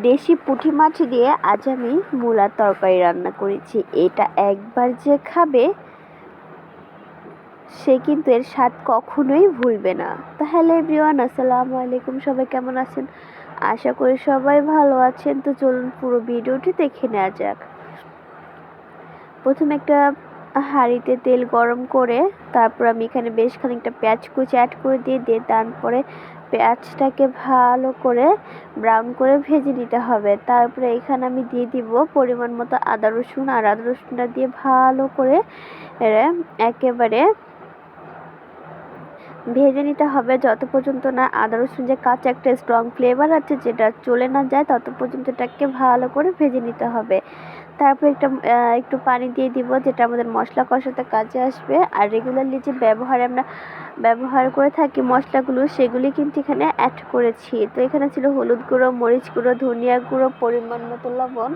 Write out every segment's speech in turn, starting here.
দেশি পুঁটি মাছ দিয়ে আজ আমি মূলার তরকারি রান্না করেছি। এটা একবার যে খাবে সে কিন্তু এর স্বাদ কখনোই ভুলবে না। তাহলে এভরিওয়ান, আসসালামু আলাইকুম, সবাই কেমন আছেন? আশা করি সবাই ভালো আছেন। তো চলুন পুরো ভিডিওটি দেখে নেওয়া যাক। প্রথমে একটা হাঁড়িতে তেল গরম করে তারপর আমি এখানে বেশ খানিকটা পেঁয়াজ কুচি অ্যাড করে দিয়ে তারপরে পেঁয়াজটাকে ভালো করে ব্রাউন করে ভেজে নিতে হবে। তারপরে এখানে আমি দিয়ে দিব পরিমাণ মতো আদা রসুন, আর আদা রসুনটা দিয়ে ভালো করে একেবারে ভেজে নিতে হবে যত পর্যন্ত না আদা রসুন যে কাঁচা একটা স্ট্রং ফ্লেভার আছে যেটা চলে না যায় তত পর্যন্ত এটাকে ভালো করে ভেজে নিতে হবে। তারপর একটু পানি দিয়ে দিব যেটা আমাদের মশলা কষাতে কাজে আসবে। আর রেগুলারলি যে আমরা ব্যবহার করে থাকি মশলাগুলো সেগুলি কিন্তু এখানে অ্যাড করেছি। তো এখানে ছিল হলুদ গুঁড়ো, মরিচ গুঁড়ো, ধনিয়া গুঁড়ো, পরিমাণ মতো লবণ।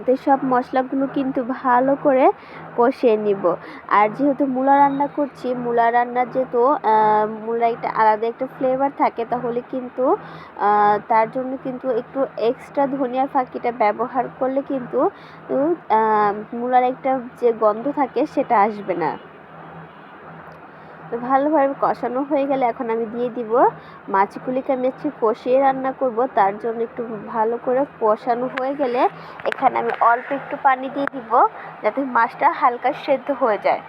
তো সব মশলাগুলো কিন্তু ভালো করে কষিয়ে নিব। আর যেহেতু মূলা রান্না করছি, মূলা রান্নার যেহেতু মূলা একটা আলাদা একটা ফ্লেভার থাকে, তাহলে কিন্তু তার জন্য কিন্তু একটু এক্সট্রা ধনিয়ার ফাঁকিটা ব্যবহার করলে কিন্তু মূলার একটা যে গন্ধ থাকে সেটা আসবে না। তো ভালোভাবে কষানো হয়ে গেলে এখন আমি দিয়ে দিব মাছগুলিকে। আমি একটু কষিয়ে রান্না করব, তার জন্য একটু ভালো করে কষানো হয়ে গেলে এখানে আমি অল্প একটু পানি দিয়ে দিব যাতে মাছটা হালকা সেদ্ধ হয়ে যায়।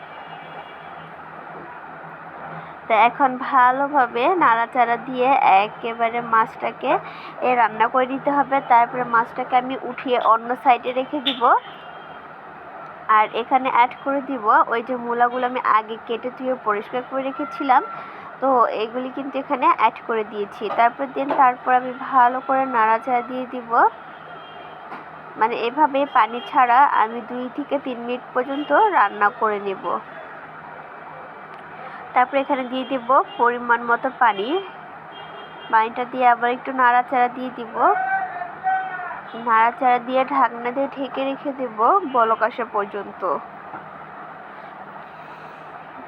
তো এখন ভালোভাবে নাড়াচাড়া দিয়ে একেবারে মাছটাকে রান্না করে দিতে হবে। তারপরে মাছটাকে আমি উঠিয়ে অন্য সাইডে রেখে দিব। আর এখানে অ্যাড করে দিব ওই যে মূলাগুলো আমি আগে কেটে ধুয়ে পরিষ্কার করে রেখেছিলাম, তো এগুলি কিন্তু এখানে অ্যাড করে দিয়েছি। তারপর আমি ভালো করে নাড়াচাড়া দিয়ে দিব। মানে এভাবে পানি ছাড়া আমি 2 থেকে 3 মিনিট পর্যন্ত রান্না করে নেব। তারপর এখানে দিয়ে দিব পরিমাণ মতো পানিটা দিয়ে আবার একটু নাড়াচাড়া দিয়ে দিব। নাড়াচাড়া দিয়ে ঢাকনা দিয়ে ঢেকে রেখে দেব বলক আসা পর্যন্ত।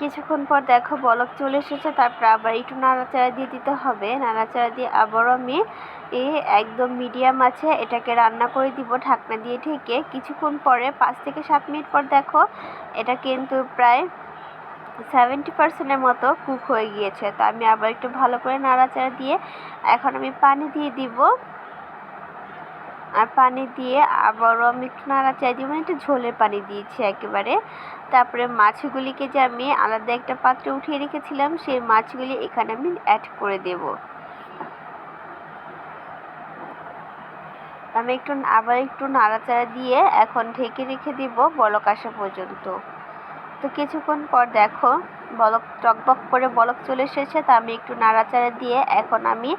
কিছুক্ষণ পর দেখো বলক চলে এসেছে। তারপর আবার একটু নাড়াচাড়া দিয়ে দিতে হবে। নাড়াচাড়া দিয়ে আবারও আমি একদম মিডিয়াম আছে এটাকে রান্না করে দিব ঢাকনা দিয়ে ঢেকে। কিছুক্ষণ পরে 5 থেকে 7 মিনিট পর দেখো এটা কিন্তু প্রায় 70% মতো কুক হয়ে গিয়েছে। তো আমি আবার একটু ভালো করে নাড়াচাড়া দিয়ে এখন আমি পানি দিয়ে দিব। আর পানি দিয়ে আবারও আমি একটু নাড়াচাড়া দিব, একটু ঝোলের পানি দিয়েছি একেবারে। তারপরে মাছগুলিকে যে আমি আলাদা একটা পাত্রে উঠিয়ে রেখেছিলাম সেই মাছগুলি এখানে আমি অ্যাড করে দেব। আমি আবার একটু নাড়াচাড়া দিয়ে এখন ঢেকে রেখে দিব বলক আসা পর্যন্ত। তো কিছুক্ষণ পর দেখো টকবক করে বলক চলে এসেছে। তা আমি একটু নাড়াচাড়া দিয়ে এখন আমি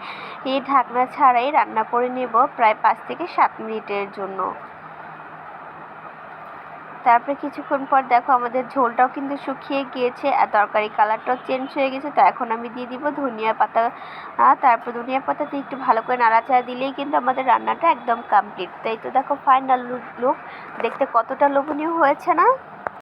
এই ঢাকনা ছাড়াই রান্না করে নেব প্রায় 5 থেকে 7 মিনিটের জন্য। তারপরে কিছুক্ষণ পর দেখো আমাদের ঝোলটাও কিন্তু শুকিয়ে গিয়েছে আর তরকারি কালারটাও চেঞ্জ হয়ে গেছে। তো এখন আমি দিয়ে দিব ধনিয়া পাতা। তারপর ধনিয়া পাতা দিয়ে একটু ভালো করে নাড়াচাড়া দিলেই কিন্তু আমাদের রান্নাটা একদম কমপ্লিট। তাই তো দেখো ফাইনাল লুক দেখতে কতটা লোভনীয় হয়েছে না?